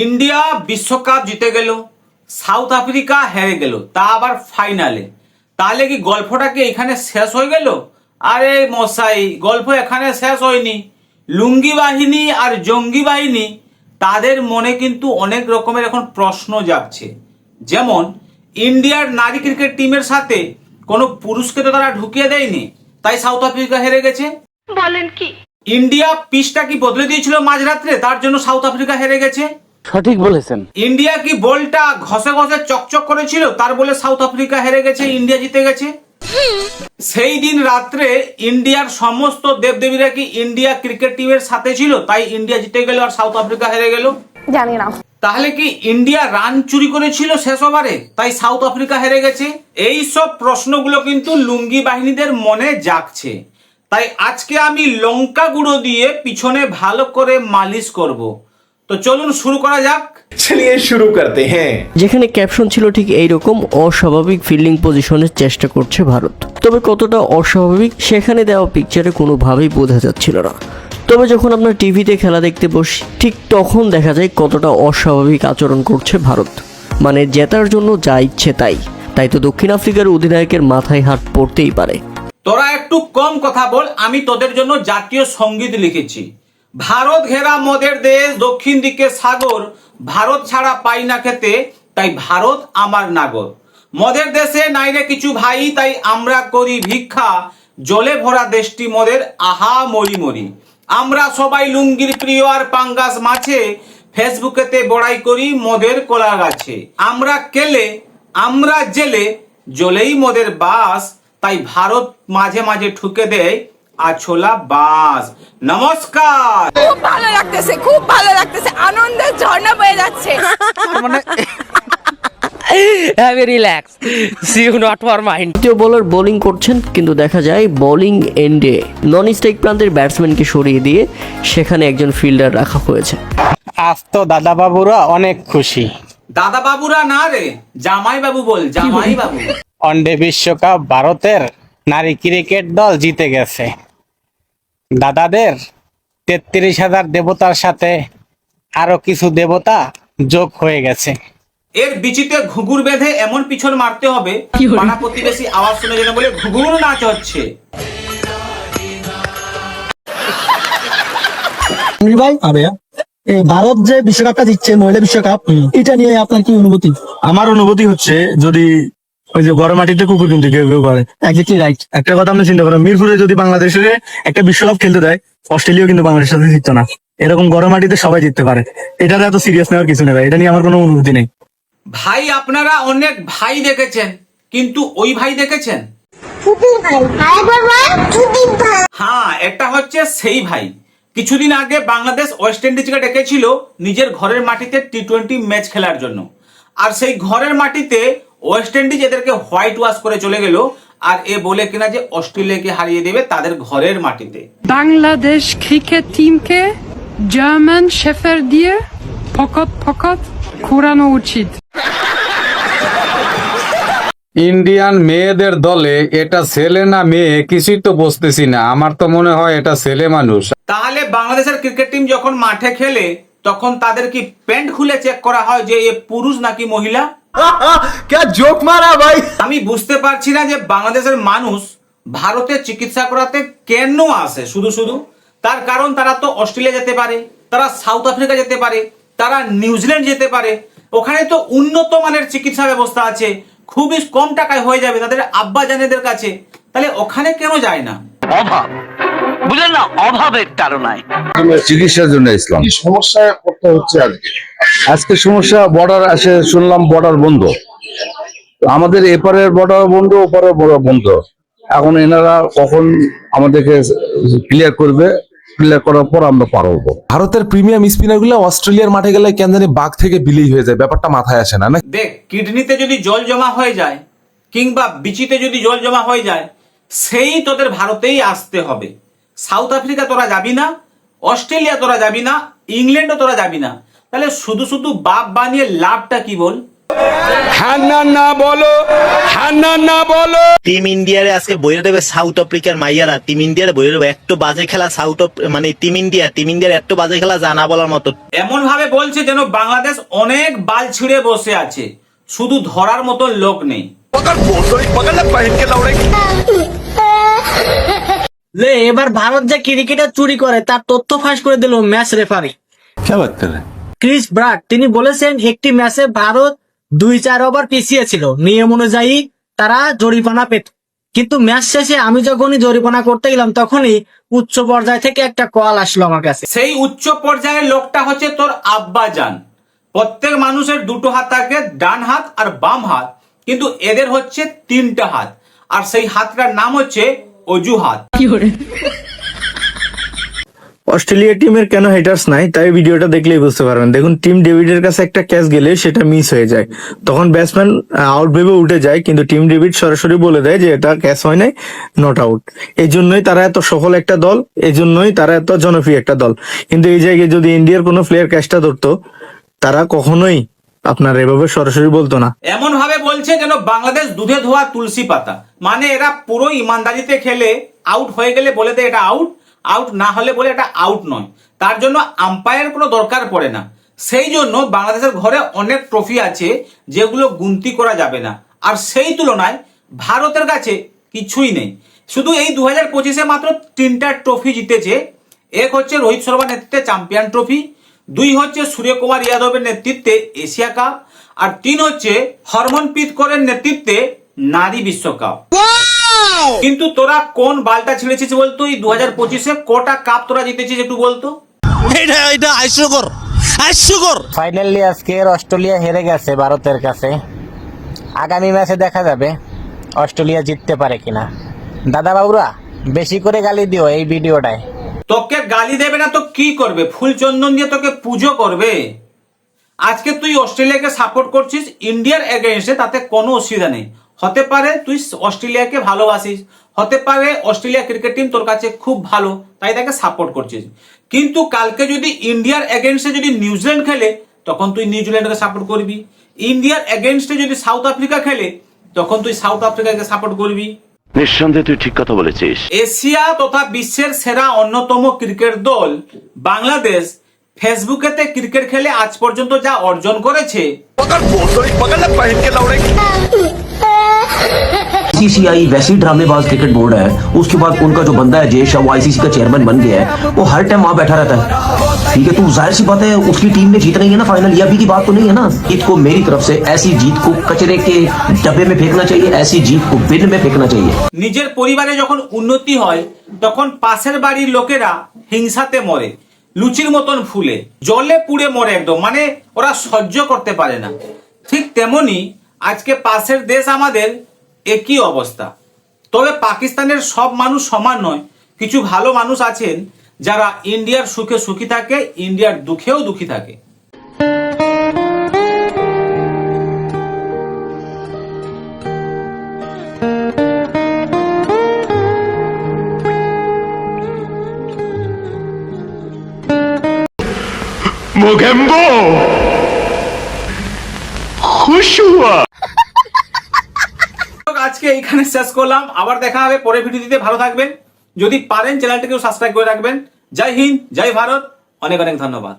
India বিশ্বকাপ জিতে গেল, সাউথ আফ্রিকা হেরে গেল, তা আবার ফাইনালে। তাহলে কি গল্পটা কি এখানে শেষ হয়ে গেল? আরে মশাই, গল্প এখানে শেষ হয়নি। লুঙ্গি বাহিনী আর জঙ্গি বাহিনী তাদের মনে কিন্তু অনেক রকমের এখন প্রশ্ন জাগছে। যেমন ইন্ডিয়ার নারী ক্রিকেট টিমের সাথে কোনো পুরুষকে তো তারা ঢুকিয়ে দেয়নি, তাই সাউথ আফ্রিকা হেরে গেছে। বলেন কি? ইন্ডিয়া পিচটা কি বদলে দিয়েছিল মাঝরাত্রে, তার জন্য সাউথ আফ্রিকা হেরে গেছে। সঠিক বলেছেন। ইন্ডিয়া কি বলটা ঘষে ঘষে চকচক করেছিল, তার বলে সাউথ আফ্রিকা হেরে গেছে, ইন্ডিয়া জিতে গেছে। সেই দিন রাত্রে ইন্ডিয়ার সমস্ত দেবদেবীরা কি ইন্ডিয়া ক্রিকেট টিমের সাথে ছিল, তাই ইন্ডিয়া জিতে গেল আর সাউথ আফ্রিকা হেরে গেল? জানি না। তাহলে কি ইন্ডিয়া রান চুরি করেছিল শেষ ওভারে, তাই সাউথ আফ্রিকা হেরে গেছে? এই সব প্রশ্নগুলো কিন্তু লুঙ্গি বাহিনীদের মনে জাগছে। তাই আজকে আমি লঙ্কা গুঁড়ো দিয়ে পিছনে ভালো করে মালিশ করব। তো চলুন শুরু করা যাক। चलिए शुरू करते हैं। যেখানে ক্যাপশন ছিল ঠিক এইরকম, অস্বাভাবিক ফিল্ডিং পজিশনের চেষ্টা করছে ভারত। তবে কতটা অস্বাভাবিক সেখানে দেওয়া পিকচারে কোনোভাবেই বোঝা যাচ্ছিল না। তবে যখন আপনার টিভিতে খেলা দেখতে বসি, ঠিক তখন দেখা যায় কতটা অস্বাভাবিক আচরণ করছে ভারত। মানে জেতার জন্য যা ইচ্ছে তাই। তাই তো দক্ষিণ আফ্রিকার অধিনায়কের মাথায় হাত পড়তেই পারে। তোরা একটু কম কথা বল, আমি তোদের জন্য জাতীয় সঙ্গীত লিখেছি। ভারত ঘেরা মদের দেশ, দক্ষিণ দিকে সাগর, ভারত ছাড়া পাই না খেতে, তাই ভারত আমার নাগর। মদের দেশে নাইরে কিছু ভাই, তাই আমরা করি ভিক্ষা, জলে ভরা দেশটি মদের, আহা মরি মরি। আমরা সবাই লুঙ্গির প্রিয় আর পাঙ্গাস মাছে, ফেসবুকেতে বড়াই করি মদের কলা গাছে। আমরা কেলে, আমরা জেলে, জলেই মদের বাস, তাই ভারত মাঝে মাঝে ঠুকে দেয় আছোলা বাস। নমস্কার। খুব ভালো লাগতেছে, খুব ভালো লাগতেছে, আনন্দের ঝর্ণা বয়ে যাচ্ছে। Have a relax. See you not for mind. দ্বিতীয় বোলার বোলিং করছেন, কিন্তু দেখা যায় বোলিং এন্ডে নন স্ট্রাইক প্রান্তের ব্যাটসম্যানকে সরিয়ে দিয়ে সেখানে একজন ফিল্ডার রাখা হয়েছে। আজ তো দাদা বাবুরা অনেক খুশি। দাদা বাবুরা না রে, জামাই বাবু বল, জামাই বাবু। ওয়ানডে বিশ্বকাপ ভারতের নারী ক্রিকেট দল জিতে গেছে। দাদাদের 33,000 দেবতার সাথে আরো কিছু দেবতা যোগ হয়ে গেছে। এর বিচিতে ঘুঘুর বেঁধে এমন পিছন মারতে হবে পাড়া প্রতিবেশী আওয়াজ শুনে যেন বলে ঘুঘুর নাচ হচ্ছে। ভাই এই ভারত যে বিশ্বকাপটা দিচ্ছে, মহিলা বিশ্বকাপ, এটা নিয়ে আপনার কি অনুভূতি? আমার অনুভূতি হচ্ছে, যদি ওই যে গরম মাটিতে কুকুর কিন্তু কেউ কেউ করে, একজাক্টলি রাইট। একটা কথা আপনি চিন্তা করেন, মিরপুরে যদি বাংলাদেশের একটা বিশ্বকাপ খেলতে দেয়, অস্ট্রেলিয়া কিন্তু বাংলাদেশের সাথে জিততো না। এরকম গরম মাটিতে সবাই জিততে পারে, এটাতে এত সিরিয়াস নেওয়ার কিছু নেই ভাই, এটা নিয়ে আমার কোনো অনুভূতি নেই। ভাই আপনারা অনেক ভাই দেখেছেন, কিন্তু ওই ভাই দেখেছেন? হ্যাঁ, এটা হচ্ছে সেই ভাই। কিছুদিন আগে বাংলাদেশ ওয়েস্ট ইন্ডিজকে ডেকেছিল নিজের ঘরের মাটিতে টি-20 ম্যাচ খেলার জন্য, আর সেই ঘরের মাটিতে ওয়েস্ট ইন্ডিজ এদেরকে হোয়াইট ওয়াশ করে চলে গেল, আর এ বলে কিনা যে অস্ট্রেলিয়াকে হারিয়ে দেবে তাদের ঘরের মাটিতে। বাংলাদেশ ক্রিকেট টিমকে জার্মান শেফার দিয়ে ফকত ফকত ঘোরানো উচিত। ইন্ডিয়ান মেয়েদের দলে এটা ছেলে না মেয়ে কিছুই তো বুঝতেছি না। আমার তো মনে হয় এটা ছেলে মানুষ। তাহলে বাংলাদেশের ক্রিকেট টিম যখন মাঠে খেলে তখন তাদের কি প্যান্ট খুলে চেক করা হয় যে এ পুরুষ নাকি মহিলা? क्या जोक मारा भाई। আমি বুঝতে পারছি না যে বাংলাদেশের মানুষ ভারতে চিকিৎসা করাতে কেন আসে শুধু শুধু। তার কারণ তারা তো অস্ট্রেলিয়া যেতে পারে, তারা সাউথ আফ্রিকা যেতে পারে, তারা নিউজিল্যান্ড যেতে পারে। ওখানে তো উন্নত মানের চিকিৎসা ব্যবস্থা আছে, খুবই কম টাকায় হয়ে যাবে তাদের আব্বা জানেদের কাছে। তাহলে ওখানে কেন যায় না? অভাব, বুঝলেন না, অভাবের তাড়নায়। চিকিৎসার জন্য ইসলাম কি সমস্যায় পড়তে হচ্ছে আজকে সমস্যা বর্ডার আসে, শুনলাম বর্ডার বন্ধ, আমাদের এপারের বর্ডার বন্ধ, ওপারের বর্ডার বন্ধ। এখন এনারা কখন আমাদেরকে ক্লিয়ার করবে, ক্লিয়ার করার পর আমরা পারবো। ভারতের প্রিমিয়াম স্পিনার গুলো অস্ট্রেলিয়ার মাঠে গেলে কেন জানি বাঘ থেকে বিলেই হয়ে যায়, ব্যাপারটা মাথায় আসে না। দেখ, কিডনিতে যদি জল জমা হয়ে যায় কিংবা বিচিতে যদি জল জমা হয়ে যায়, সেই তোদের ভারতেই আসতে হবে। সাউথ আফ্রিকা তোরা যাবি না, অস্ট্রেলিয়া তোরা যাবি না, ইংল্যান্ডও তোরা যাবি না। তাহলে শুধু শুধু বাপ বানিয়ে লাভটা কি বল? হ্যাঁ না না বলো, হ্যাঁ না না বলো। টিম ইন্ডিয়ারে আজকে বইরে দেবে সাউথ আফ্রিকার মাইয়ারা, টিম ইন্ডিয়ারে বইরে দেবে একটু বাজে খেলা মানে টিম ইন্ডিয়ার একটু বাজে খেলা জানা বলার মতো। এমন ভাবে বলছে যেন বাংলাদেশ অনেক বাল ছিঁড়ে বসে আছে, শুধু ধরার মতো লোক নেই। এবার ভারত যে ক্রিকেটার চুরি করে তার তথ্য ফাঁস করে দিল ম্যাচ রেফারি ক্রিস ব্রাড। তিনি বলেছেন একটি ম্যাচে ভারত 2-4 ওভার পিছিয়ে ছিল, নিয়ম অনুযায়ী তারা জরিমানা পেত, কিন্তু ম্যাচ শেষে আমি যখনই জরিমানা করতে গেলাম তখনই উচ্চ পর্যায় থেকে একটা কল আসলো আমার কাছে। সেই উচ্চ পর্যায়ের লোকটা হচ্ছে তোর আব্বা জান। প্রত্যেক মানুষের দুটো হাত থাকে, ডান হাত আর বাম হাত, কিন্তু এদের হচ্ছে 3টা হাত, আর সেই হাতটার নাম হচ্ছে অজুহাত। অস্ট্রেলিয়া টিমের কেন হেটার্স নাই তাই ভিডিওটা দেখলেই বুঝতে পারবেন। দেখুন, টিম ডেভিডের কাছে একটা ক্যাচ গেলে সেটা মিস হয়ে যায়, তখন ব্যাটসম্যান আউট ভেবে উঠে যায়, কিন্তু টিম ডেভিড সরাসরি বলে দেয় যে এটা ক্যাচ হয় নাই, নট আউট। এই জন্যই তারা এত সফল একটা দল, এই জন্যই তারা এত জনপ্রিয় একটা দল। কিন্তু এই জায়গায় যদি ইন্ডিয়ার কোনো প্লেয়ার ক্যাচটা ধরতো, তারা কখনোই আপনার এভাবে সরাসরি বলতো না। এমন ভাবে বলছে যেন বাংলাদেশ দুধে ধোয়া তুলসী পাতা, মানে এরা পুরো ইমানদারিতে খেলে, আউট হয়ে গেলে বলে দেয় এটা আউট, আউট না হলে বলে এটা আউট নয়। তার জন্য আম্পায়ার কোনো দরকার পড়ে না। সেই জন্য বাংলাদেশের ঘরে অনেক ট্রফি আছে যেগুলো গুনতি করা যাবে না, আর সেই তুলনায় ভারতের কাছে কিছুই নেই। শুধু এই 2025-এ মাত্র 3টা ট্রফি জিতেছে। এক হচ্ছে রোহিত শর্মার নেতৃত্বে চ্যাম্পিয়ন ট্রফি, 2 হচ্ছে সূর্যকুমার যাদবের নেতৃত্বে এশিয়া কাপ, আর 3 হচ্ছে হরমনপ্রীত কৌরের নেতৃত্বে নারী বিশ্বকাপ। কিন্তু তোরা কোন বালটা ছিঁড়েছিস বলতো? এই 2025-এ কটা কাপ তোরা জিতেছিস একটু বলতো? ফাইনালি আজকে অস্ট্রেলিয়া হেরে গেছে ভারতের কাছে। আগামী ম্যাচে দেখা যাবে অস্ট্রেলিয়া জিততে পারে কিনা। দাদা বাবুরা, বেশি করে গালি দিও এই ভিডিওটায়। তোকে গালি দেবে না তো কি করবে? ফুল চন্দন দিয়ে তোকে পুজো করবে। আজকে তুই অস্ট্রেলিয়াকে সাপোর্ট করছিস ইন্ডিয়ার এগেইনস্টে, তাতে কোনো অসুবিধা নেই। হতে পারে তুই অস্ট্রেলিয়াকে ভালোবাসিস, হতে পারে অস্ট্রেলিয়া ক্রিকেট টিম তোর কাছে খুব ভালো তাই তাকে সাপোর্ট করছিস, কিন্তু কালকে যদি ইন্ডিয়ার এগেইনস্টে যদি নিউজিল্যান্ড খেলে তখন তুই নিউজিল্যান্ডকে সাপোর্ট করবি। ইন্ডিয়ার এগেইনস্টে যদি সাউথ আফ্রিকা খেলে তখন তুই সাউথ আফ্রিকাকে সাপোর্ট করবি। নিঃসন্দেহে তুই ঠিক কথা বলেছিস। এশিয়া তথা বিশ্বের সেরা অন্যতম ক্রিকেট দল বাংলাদেশ ফেসবুকেতে ক্রিকেট খেলে আজ পর্যন্ত যা অর্জন করেছে, बीसीसीआई वैसी ड्रामेबाज क्रिकेट बोर्ड है, उसके बाद उनका जो बंदा है जयेश, वो आईसीसी का चेयरमैन बन गया है, वो हर टाइम वहां बैठा रहता है। ठीक है, तो जाहिर सी बात है उसकी टीम ने जीतना ही है ना फाइनल, ये अभी की बात तो नहीं है ना। जीत को मेरी तरफ से ऐसी जीत को कचरे के डब्बे में फेंकना चाहिए, ऐसी जीत को बिन में फेंकना चाहिए। নিজের পরিবারে যখন উন্নতি হয় তখন পাশের বাড়ির লোকেরা হিংসাতে মরে, লুচির মতন ফুলে জলে পুড়ে মরে একদম, মানে ওরা সহ্য করতে পারে না। ঠিক তেমনি আজকে পাশের দেশ আমাদের একই অবস্থা। তবে পাকিস্তানের সব মানুষ সমান নয়, কিছু ভালো মানুষ আছেন যারা ইন্ডিয়ার সুখে সুখী থাকে, ইন্ডিয়ার দুঃখেও দুঃখী থাকে। আজকে এইখানে শেষ করলাম, আবার দেখা হবে পরের ভিডিওতে। ভালো থাকবেন, যদি পারেন চ্যানেলটিকেও সাবস্ক্রাইব করে রাখবেন। জয় হিন্দ, জয় ভারত, অনেক অনেক ধন্যবাদ।